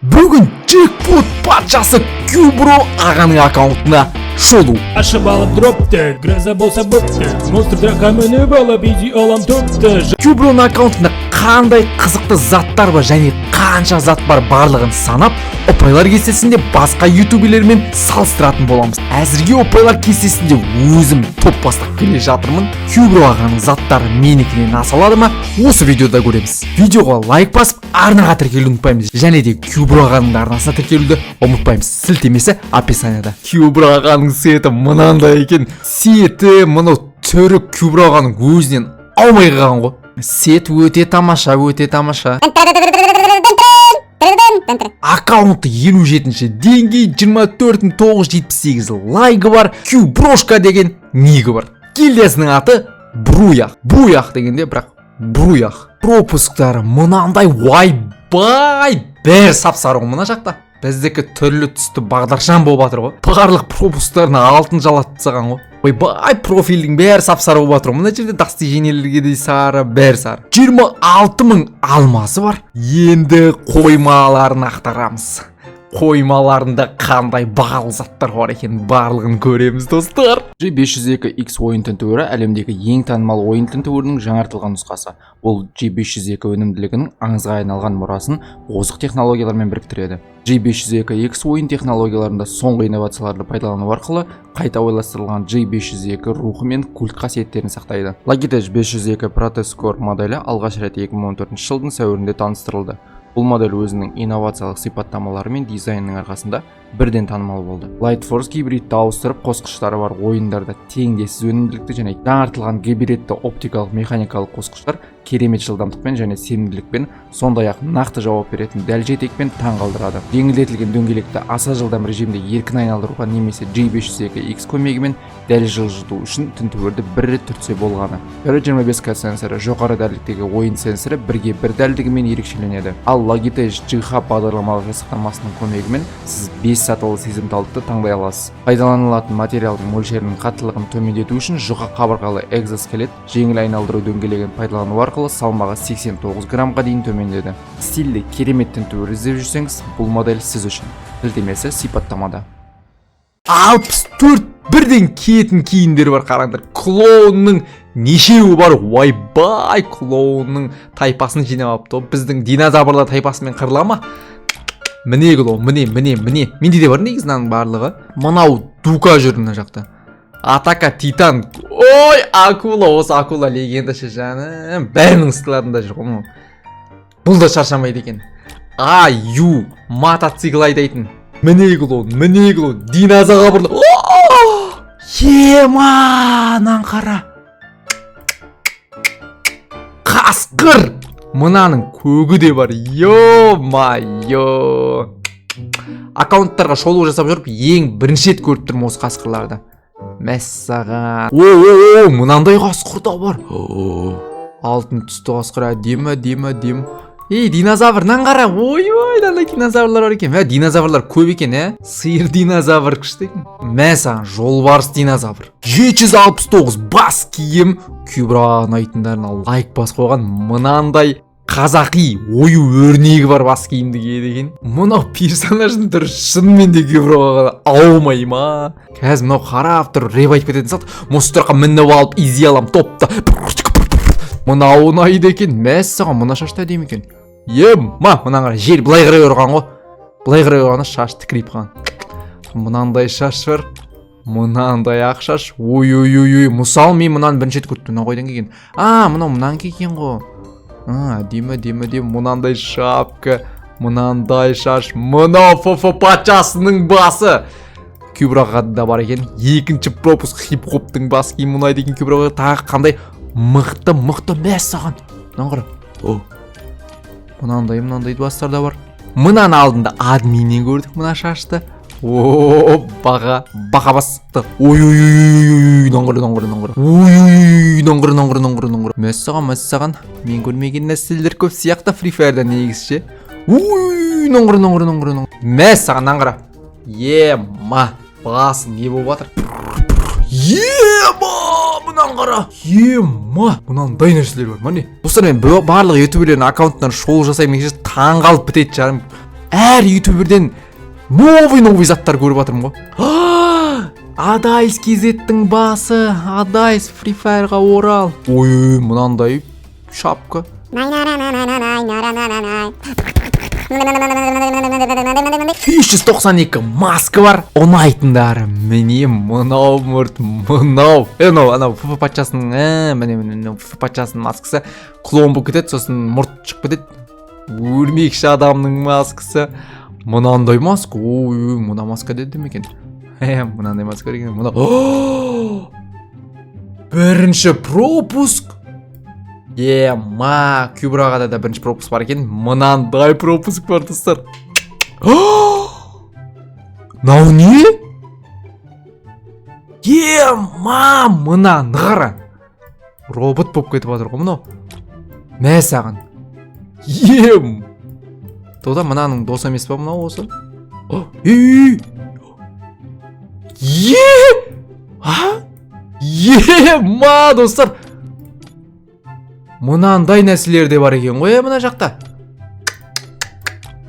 Бүгін джекпот патшасы Кюбро ағаның аккаунтына шолу. Ашып алып дропты, гроза болса бөпті. Монстр дракқа мініп алып изи алам топты. Кюброның аккаунтында қандай қызықты заттар бар және қанша зат бар барлығын санап, ұпайлар кестесінде басқа ютуберлермен салыстыратын боламыз. Әзірге ұпайлар кестесінде өзім топ бастап келе жатырмын. Кюбро ағаның заттары менікінен асалады ма? Осы видеода көреміз. Видеоға лайк басып, арнаға тіркелуді ұмытпаймыз. Және де Кюбро ағаның арнасына тіркелуді ұмытпаймыз. Сілтемесі описанияда. Кюбро ағаның сеті мынандай екен. Сеті мынау түрі Кюбро ағаның өзінен аумай қалған ғой. Сет өте тамаша, өте тамаша. Аккаунты 57-ші деңгей, 24.978 лайгы бар, Кюброшка деген нигі бар. Гильдиясының аты Бруях. Бруях дегенде бірақ Бруях. Пропусктары мынандай ойбай бәр сап-сары мына жақта. Біздікі түрлі түсті бағдаршам болып жатыр ғой. Барлық пропусктарына алтын жалатып тастаған ғой. Ойбай профилдің бәрі сап-сары болып жатыр. Мына жерде достижениелерге де сары, бәрі сары. 26.000 алмасы бар. Енді қоймаларын ақтарамыз. Қоймаларында қандай бағалы заттар бар екен барлығын көреміз достар. G502X ойын тінтуірі әлемдегі ең танымал ойын тінтуірінің жаңартылған нұсқасы. Ол G502 өнімділігінің аңызға айналған мұрасын озық технологиялармен біріктіреді. G502X ойын технологияларында соңғы инновацияларды пайдалану арқылы қайта ойластырылған G502 рухы мен культ қасиеттерін сақтайды. Logitech 502 Protest Core моделі алғаш рет 2014 жылдың сәуірінде таныстырылды. Бұл модель өзінің инновациялық сипаттамалары мен дизайнының арқасында бірден танымал болды. Lightforce гибридті ауыстырып қосқыштары бар ойындарда теңдессіз өнімділікті және жаңартылған гибридті оптикалық механикалық қосқыштар керемет жылдамдықпен және сенімділікпен, сондай-ақ нақты жауап беретін дәл жетекпен таң қалдырады. Жеңілдетілген дөңгелекті аса жылдам режимде еркін айналдыруға немесе G502X көмегімен дәл жылжыту үшін тінтуірді бір рет түртсе болғаны. 25К сенсоры жоғары дәлдіктегі ойын сенсоры бірге бір дәлдігімен ерекшеленеді. Ал Logitech G-Hub бағдарламалық жасақтамасының көмегімен сіз 5 сатылы сезімталдықты таңдай аласыз. Пайдаланылатын материалдың мөлшерінің қаттылығын төмендету үшін жұқа қабырғалы экзоскелет жеңіл айналдыру дөңгелегін пайдалану арқылы салмағы 89 граммға дейін төмендеді. Стильді керемет тінтуір іздеп жүрсеңіз, бұл модель сіз үшін. Сілтемесі сипаттамада. 64 бірден киетін киімдер бар, қараңдар. Клоунның нешеуі бар? Ойбай, клоунның тайпасын жинап алыпты. Біздің динозаврлар тайпасымен қырыла ма? Міне клоун, міне. Менде де бар негізінен барлығы. Мынау Дука жүр мына жақта. Атака Титан. Ой, акула, осы акула легендашы жаным. Бәрінің стиларында жүр ғой. Бұл да шаршамайды екен. Аю, мотоцикл айдайтын. Міне клоун, динозаврлар. Еманан қара. Қасқыр. Мынаның көгі де бар. Йо-майо. Аккаунттарға шолу жасап жүріп, ең бірінші рет көріп тұрмын осы қасқырларды. Мәссаған. О, мынандай қасқыр да бар. Алтын түсті қасқыр, әдемі. Ей, динозаврнан қара. Ой, мынандай динозаврлар бар екен. Динозаврлар көп екен, сиыр динозавр күшті екен. Мәссаған, жолбарыс динозавр. 769 бас киім. Кюбро ұнайтындарына лайк бас қойған. Мынандай қазақи ою өрнегі бар бас киімді киеді екен. Мынау персонаждың түрі шынымен де Кюброға аумай ма? Қазір мынау қарап тұр, реп айтып кететін сат. Монстрға мініп алып изи алам топта. Мынау ұнайды екен. Мәссаған, мына шашты әдемі екен. Ема, мынаңға жел былай қарай ұрған ғой. Былай қарай ұрғаны шаш тікірейіп қалған. Мынандай шаш бар. Мынандай ақшаш. Ой. Мысал мен мынаны бірінші рет көріп тұрмын. Қойдан келген. Мынан келген ғой. Әдемі. Мынандай шапка. Мынандай шаш. Мынау патшасының басы. Кюброға да бар екен. Екінші пропуск хип-хоптың бас киім ұнайды екен. Кюброға тағы қандай мықты мәссаған. Мынан қара. Мынандай бастар да бар. Мынан алдында админнен көрдік мына шашты. Баға басты. Ой. Мәссаған. Мен көрмеген нәрселер көп сияқты Free Fire'да негізше. Мәссаған, наңғыра. Ема, басы не болып жатыр? Мынан қара. Мынандай нәрселер бар. Міне. Достар, мен барлық ютуберлердің аккаунттарын шоу жасаймын. Таң қалып бітеді жарым. әр ютуберден новый заттар көріп жатырмын ғой. Адайс кезеттің басы, Адайс Free Fire'ға орал. Ой, мынандай шапка. 592 маска бар. Ұнайтындары міне мынау мұрт, мынау. Анау ФФ патшасының, міне ФФ патшасының маскасы клон болып кетеді, сосын мұрт шығып кетеді. Өрмекші адамның маскасы. Мынандай маска. Ой, мына маска деді ме екен? Мынандай маска деген. Бірінші пропуск. Кюбраға да бірінші пропуск бар екен. Мынандай пропуск бар, достар. Нау не? Мына нығара. Робот болып кетіп жатыр ғой мынау. Мә саған. Тода мынаның досы емес па мынау осы? Достар. Мынандай нәрселер де бар екен ғой мына жақта.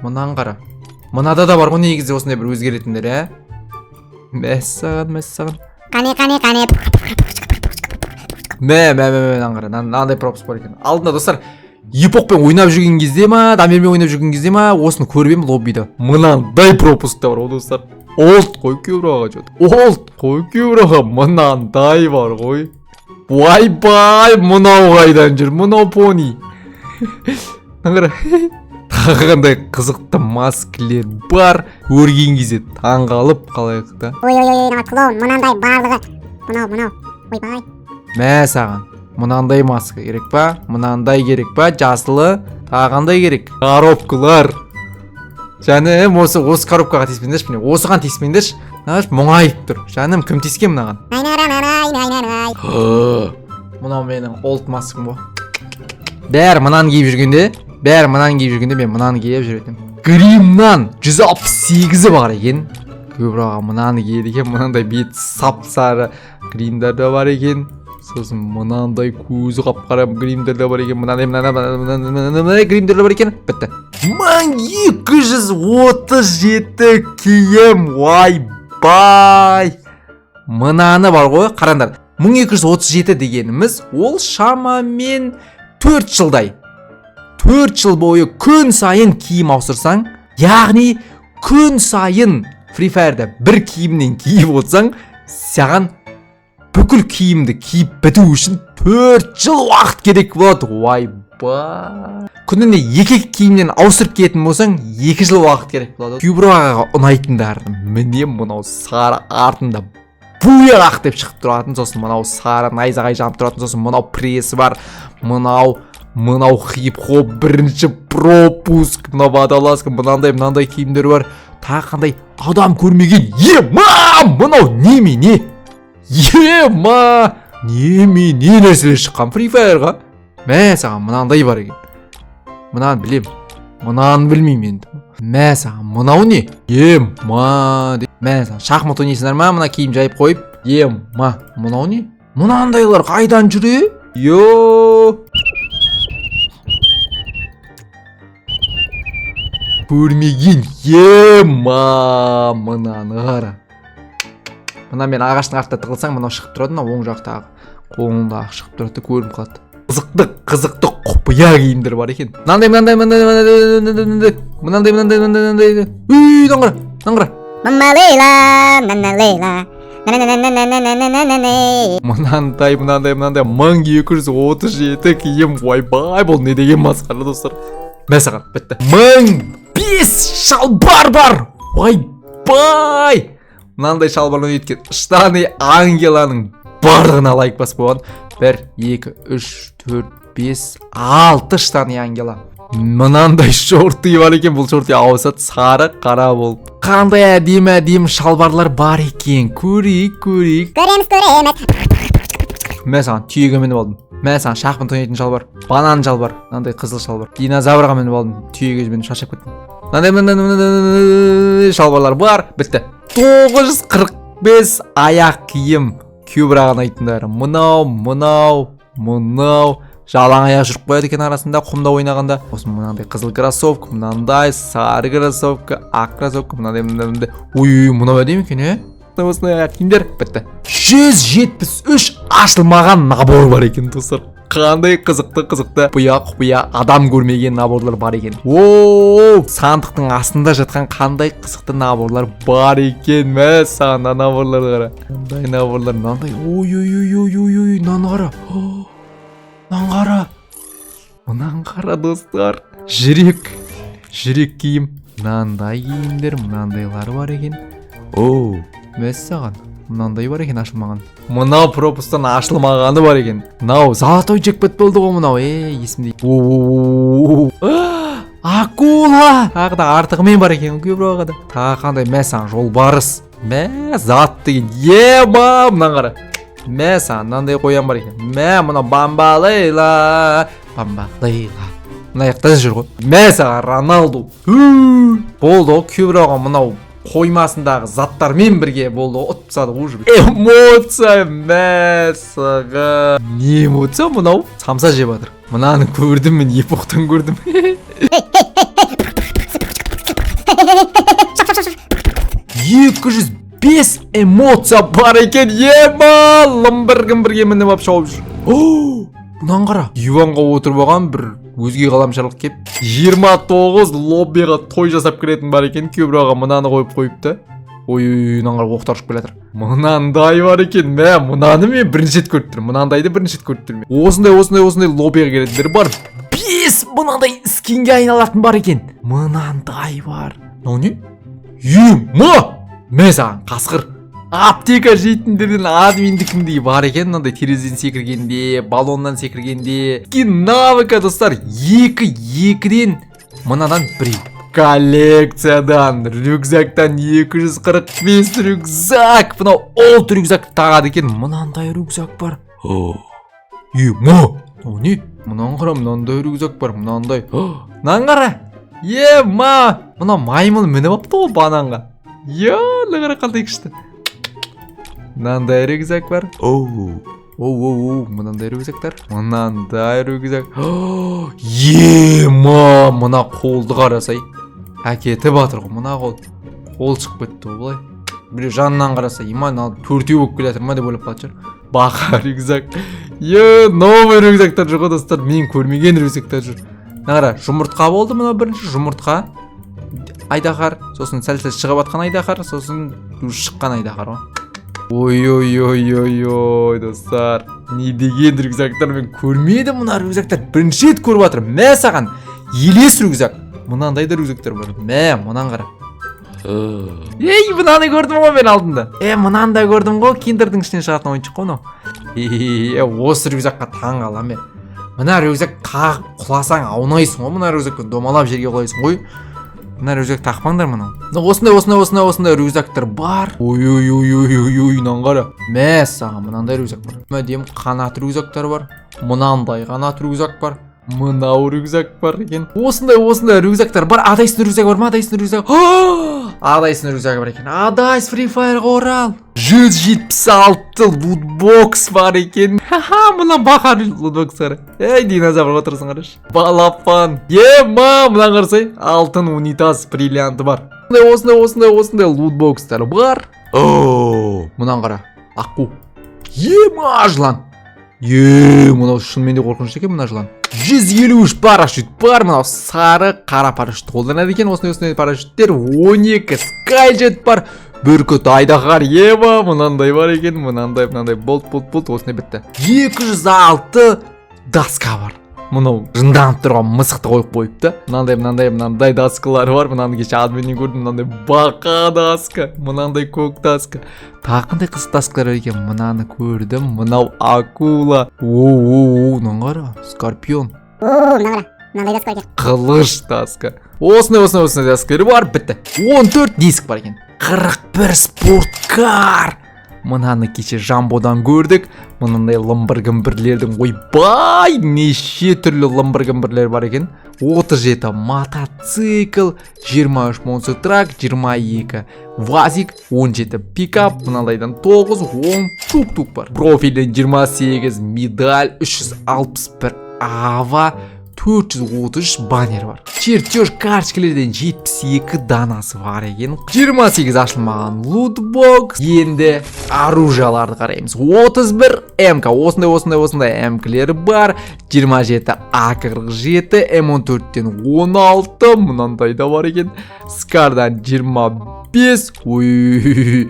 Мынаны қара. Мынада да бар ғой негізде осындай бір өзгеретіндер, Мәссаған. Қане. Мынандай пропуск бар екен. Алдында достар, епокпен ойнап жүрген кезде ма, дамермен ойнап жүрген кезде ма, осыны көрбеймін лоббида. Мынандай пропуск та бар ғой достар. Олд қой кюбраға. Мынандай бар ғой. Бай, мынау қайдан жүр, мынау пони. Тағандай қызықты маскілер бар. Көрген кезде таңғалып қалайық та. Клоун, мынандай барлығы. Мынау. Ойбай. Мә саған, мынандай маска керек па? Мынандай керек па? Жасылы тағандай керек. Коробкалар. Жаным, осы коробкаға теспеңдерші, міне, осыған теспеңдерші. Мұңайып тұр. Жаным, кім тескен мынаған? Мынау менің олд маскым ғой. Бәрі мынаны киіп жүргенде мен мынаны киіп жүретім. Гримнан 168-і бар екен. Көбіраға мынаны киеді екен. Мынандай бет сап-сары гримдер де бар екен. Сосын мынандай көзі қап-қара гримдер де бар екен. Мынандай гримдер де бар екен. Бітті. 1237 киім. Бай. Мынаны бар ғой, қарандар. 1237 дегеніміз ол шамамен 4 жылдай. 4 жыл бойы күн сайын киім ауыстырсаң, яғни күн сайын Free Fire'да бір киімнен киіп отсаң, саған бүкіл киімді киіп біту үшін 4 жыл уақыт керек болады. Күніне 2 киімнен ауыстырып кететін болсаң, 2 жыл уақыт керек болады. Кюбраға ұнайтындары міне мынау сары артында буяқ деп шығып тұратын, сосын мынау сары найзағай жанып тұратын, сосын мынау пресі бар, мынау хип-хоп бірінші пропуск, мынау водолазка, мынандай киімдер бар. Тағы қандай адам көрмеген. Мынау немене? Немене нәрселер шыққан Free Fire'ға? Мә саған мынандай бар екен. Мынаны білем. Мынаны білмеймін енді. Мә саған мынау не? Мә саған шахмат ойнайсыңдар ма? Мына киім жайып қойып. Мынау не? Мынандайлар қайдан жүре? Көрмеген. Мынаны қара. Мына мен ағаштың артында тығылсаң, мынау шығып тұрады, мына оң жақтағы қолында шығып тұрады, көрініп қалады. Қызықты құпия киімдер бар екен. Мынандай. Наңғыра. Мынандай 1237 киім. Ойбай, бұл не деген масқара достар. Мә саған, бітті. 1005 шалбар бар. Ойбай. Мынандай шалбардан өткен штаны Ангеланың барлығына лайк бас болған. 1, 2, 3, 4, 5, 6 штаны Ангела. Мынандай шорты бар екен, бұл шорты ауысады сары қара болып. Қандай әдемі шалбарлар бар екен. Көрейік. Көреміз. Мен саған түйеге мініп алдым. Мен саған шахмат ойнайтын шалбар, банан шалбар, мынандай қызыл шалбар. Динозаврға мініп алдым, түйеге мініп шаршап кеттім. Мынандай шалбарлар бар, бітті. 945 аяқ киім. Кюбраға ұнайтындары. Мынау. жалаң аяқ жүріп қояды екен арасында құмда ойнағанда. Осы мынандай қызыл кроссовка, мынандай сары кроссовка, ақ кроссовка, мынандай. Ой, мынау әдемі екен, осындай киімдер бітті. 173 ашылмаған набор бар екен достар. Қандай қызықты құпия адам көрмеген наборлар бар екен. Сандықтың астында жатқан қандай қызықты наборлар бар екен. Мә саған наборларды қара. Қандай наборлар, мынандай. Ой, мынан қара достар. Жүрек киім. Мынандай киімдер, мынандайлар бар екен. Мә саған. Мынандай бар екен ашылмаған. Мынау пропустан ашылмағаны бар екен. Мынау золотой джекпот болды ғой мынау. Есімде. Акула. Тағы да артығымен бар екен көбірек да. Тағы қандай мәсаң жолбарыс. Мә зат деген. Мынан қара. Мәсаң мынандай қоян бар екен. Мынау бамбалейла. Мына яқта жүр ғой. Мәсаң Роналду. Болды ғой көбірек мынау қоймасындағы заттармен бірге болды ұтып тастады уже. Эмоция мәсаға. Не эмоция мынау? Самса жеп жатыр. Мынаны көрдім мен, епоқтан көрдім. 205 эмоция бар екен. Лымбір-гімбірге мініп ап шауып жүр. Мынан қара. Диванға отырып алған бір өзге ғаламшарлық кеп 29 лоббиға той жасап кіретін бар екен. Көбірегі мынаны қойыпты. Мынан қара оқтар ұшып келатыр. Мынандай бар екен. Мынаны мен бірінші рет көріп тұрмын. Мынандайды бірінші рет көріп тұрмын. Осындай лоббиға келетіндер бар. 5 мынандай скинге айналатын бар екен. Мынандай бар. Не? Саған қасқыр. Аптека жейтіндерден админдікіндей бар екен. Мынандай терезеден секіргенде, балоннан секіргенде. Навыка достар. 2-2-ден мынадан біреу. Коллекциядан рюкзактан 245 рюкзак. Мынау олд рюкзак тағады екен. Мынандай рюкзак бар. Не? Мынан қара, мынандай рюкзак бар. Мынандай. Мынан қара. Мына маймыл мініп апты ғой бананға. Лығыры қалдай күшті. Мынандай рюкзак бар. Мынандай рюкзактар. Мынандай рюкзак. Мына қолды қарасай. Әкеті батыр ғой. Мына қол шығып кетті ғой бұлай. Біреу жанынан қарасай. Төртеу болып келатыр ма деп ойлап қалады жүр. Бақа рюкзак. Новый рюкзактар жүр ғой достар. Мен көрмеген рюкзактар жүр. Нағара, жұмыртқа болды мына бірінші. Жұмыртқа. Айдақар. Сосын сәл-сәл шығып атқан айдақар. Сосын шыққан айдақар ғой. Ой, достар. Не деген рюкзактар, мен көрмедім мына рюкзактар. Бірінші рет көріп жатыр. Саған елес рюкзак. Мынандай да рюкзактар бар. Мынан қара. Мынаны көрдім ғой мен алдында. Мынандай көрдім ғой, киндердің ішінен шығатын ойыншық қой мынау. Осы рюкзакқа таң қалам мен. Мына рюкзак тағып құласаң аунайсың ғой. Мына рюкзакпен домалап жерге қойсың ғой. Мына рюкзак тақпаңдар мынау. Осындай рюкзактар бар. Мынан қара. Саған мынандай рюкзак бар. Мәдем қанат рюкзактар бар. Мынандай қанат рюкзак бар. Мынау рюкзак бар екен. Осындай рюкзактар бар. Адайсын рюкзак бар ма? Адайсын рюкзак. Адайсын рюкзак бар екен. Адайс Free Fire'ға орал. 176 лутбокс бар екен. Мына бақар лутбокстары. Динозавр отырсын қараш. Балапан. Мынан қарасай. Алтын унитаз бриллианты бар. Осындай лутбокстар бар. Мынан қара. Аққу. Жылан. Мынау шынымен де қорқынышты екен мына жылан. 153 парашют бар. Мынау сары қара парашют қолданады екен. Осындай парашюттер. 12 скайджет бар. Бүркіт айдақар. Мынандай бар екен. Мынандай болт. Осындай бітті. 206 даска бар. Мынау жынданып тұрған мысықты қойып қойыпты. Мынандай даскалар бар. Мынаны кеше админнен көрдім. Мынандай бақа даска. Мынандай көк даска. Тақындай қызық даскалар екен. Мынаны көрдім. Мынау акула. Мынан қара. Скорпион. Мынандай даска екен. Қылыш даска. Осындай даскалар бар. Бітті. 14 диск бар екен. 41 спорткар. Мынаны кеше Жамбодан көрдік. Мынандай лымбыр-гімбірлердің ойбай неше түрлі лымбыр-гімбірлер бар екен. 37 мотоцикл, 23 монстрак, 22 вазик, 17 пикап, мынандайдан 9, 10 тук-тук бар. Профилден 28 медаль, 361 ава 433 баннер бар. Чертеж карточкалерден 72 данасы бар екен. 28 ашылмаған лутбокс. Енді оружияларды қараймыз. 31 МК, осындай МКлер бар. 27 А47, М14-тен 16, мынандай да бар екен. Скардан 25. Ой,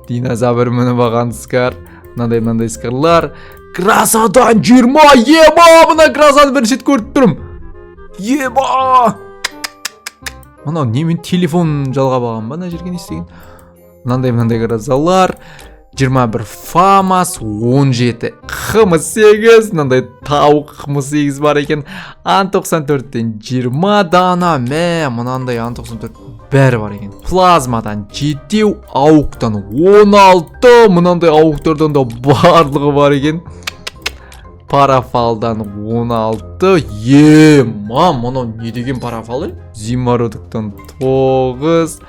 динозавр мініп алған скар. Мынандай скарлар. Красадан 20, ема, мына красаны бірінші рет көріп тұрмын. Ема! Мынау немен телефон жалғап алған ба, мына жерге не істеген? Мынандай красалар. 21 фамас, 17 Х8, мынандай тауық Х8 бар екен. Ан94-тен 20 дана, мынандай Ан94 бәрі бар екен. Плазмадан 7, ауықтан 16, мынандай ауықтардан да барлығы бар екен. Парафалдан 16, ема, мынау не деген парафалы? Зимородықтан 9,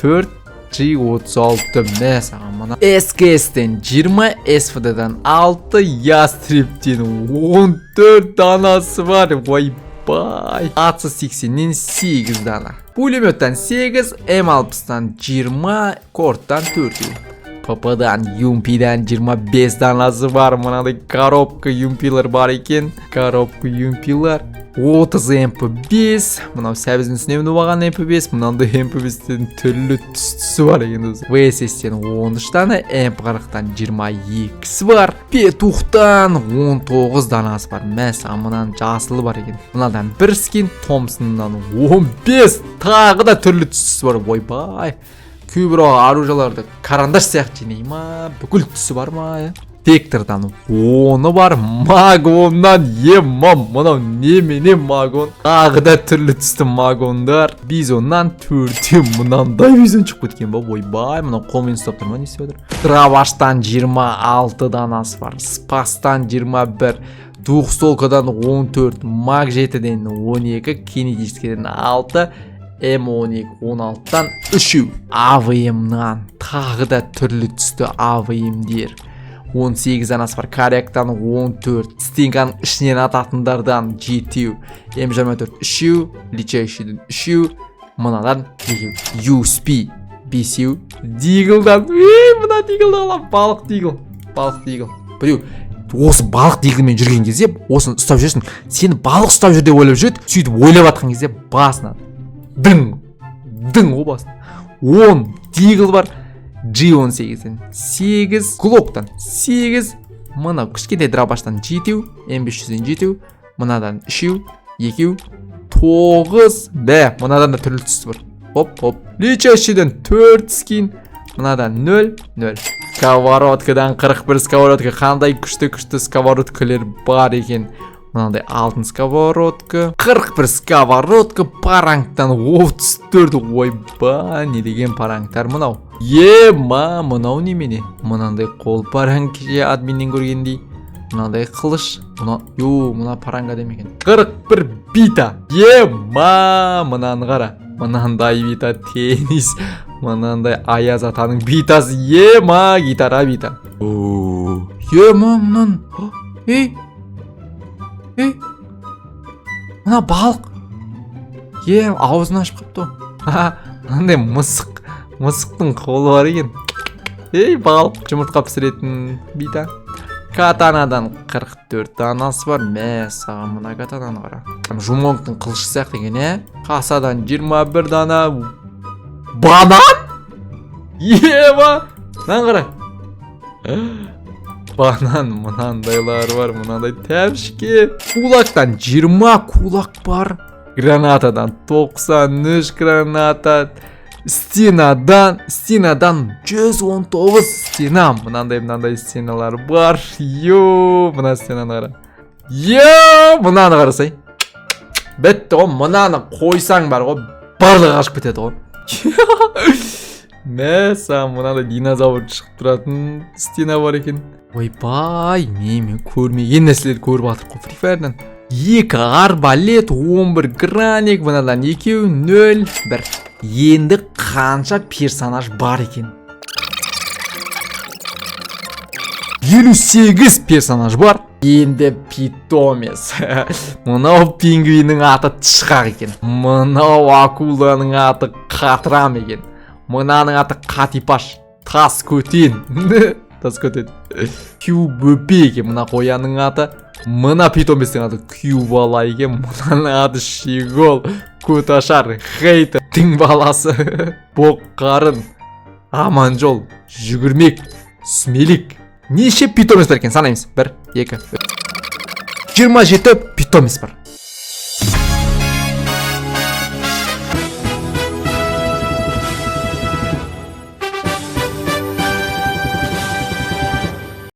4, G36 саған мына. СКС-тен 20, СФД-дан 6, Ястрептен 14 данасы бар. Ойбай. АЦ-80-нен 8 дана. Пулеметтен 8, М60-тан 20, Корттан 4. ПП-дан, Юмпидан 25 данасы бар. Мынандай коробка Юмпилар бар екен. Коробка Юмпилар. 30 МП5, мынау сәбіздің үстіне мініп алған МП5, мынандай МП5-тен түрлі түсі бар екен өзі. ВСС-тен 13 дана, МП40-тан 22 бар, Петухтан 19 данасы бар. Мәсіған мынаның жасылы бар екен. Мынадан бір скин, Томпсоннан 15, тағы да түрлі түсі бар. Ойбай, кейбір оружияларды карандаш сияқты жинай ма, бүкіл түсі бар ма? Вектордан 10 бар, Магоннан ема, мынау немене Магон. Тағы да түрлі түсті Магондар. Бизоннан 4, мынандай бизон шығып кеткен ба, ойбай, мынау қолмен ұстап тұр ма, не істеп отыр? Драваштан 26 данасы бар, Спастан 21, Двухстолкадан 14, Маг 7-ден 12, Кинетическеден 6, М12 16-тан 3, АВМ-нан тағы да түрлі түсті АВМ-дер. 18 данасы бар, Коряктан 14, Стинганың ішінен ататындардан 7, М24 3, Личайшиден 3, мынадан USP 5, Диглдан, мына Диглды алам, балық Дигл. Біреу, осы балық Диглмен жүрген кезде, осыны ұстап жүрсің, сені балық ұстап жүр деп ойлап жүреді, сөйтіп ойлап атқан кезде басынан дың о басын. 10 Дигл бар, G18-ден 8, Глоктан 8, мына кішкентай драбаштан 7, М500-ден 7, мынадан 3, 2, 9, мынадан да түрлі түсті бар. Оп. Личайшиден 4 скин, мынадан 0. Сковородкадан 41 сковородка, қандай күшті сковородкалер бар екен. Мынандай алтын сковородка, 41 сковородка, парангтан 34, ойба, не деген парангтар мынау. Ема, мынау немене? Мынандай қол паранг кеше админнен көргендей. Мынандай қылыш, мына паранга демеген. 41 бита, ема, мынаны қара. Мынандай бита теннис, мынандай Аяз атаның битасы, ема, гитара бита. Ема, мынан, мына балық. Аузын ашып қапты. Мынандай мысықтың қолы бар екен. Балық жұмыртқа пісіретін бита. Катанадан 44 данасы бар. Саған мына катананы қара. Жумоңтың қылышы сияқты екен, Қасадан 21 дана. Банан? Мынан қара. Банан, мынандайлар бар, мынандай тәпішке. Кулактан 20 кулак бар. Гранатадан 93 граната. Стенадан 119 стена. Мынандай стеналар бар. Мына стеналары. Мынаны қарасай. Бітті ғой, мынаны қойсаң бар ғой, барлығы ашып кетеді ғой. Мынандай динозавр шығып тұратын стена бар екен. Ойбай, мен көрмеген нәрселер көріп атыр қой Free Fire'дан. 2 арбалет, 11 граник, мынадан 2, 0, 1. Енді қанша персонаж бар екен? 58 персонаж бар. Енді питомес. Мынау пингвиннің аты Тышқақ екен. Мынау акуланың аты Қатырам екен. Мынаның аты Қатипаш. Тас көтен. Тас көтен. Кюбөпе екен. Мына қоянның аты. Мына питоместің аты Кюбала екен. Мынаның аты Шигол. Көташар. Хейтер. Тің баласы. Боққарын. Аманжол. Жүгірмек. Смелик. Неше питомес бар екен санаймыз? 1, 2, 27 питомес бар.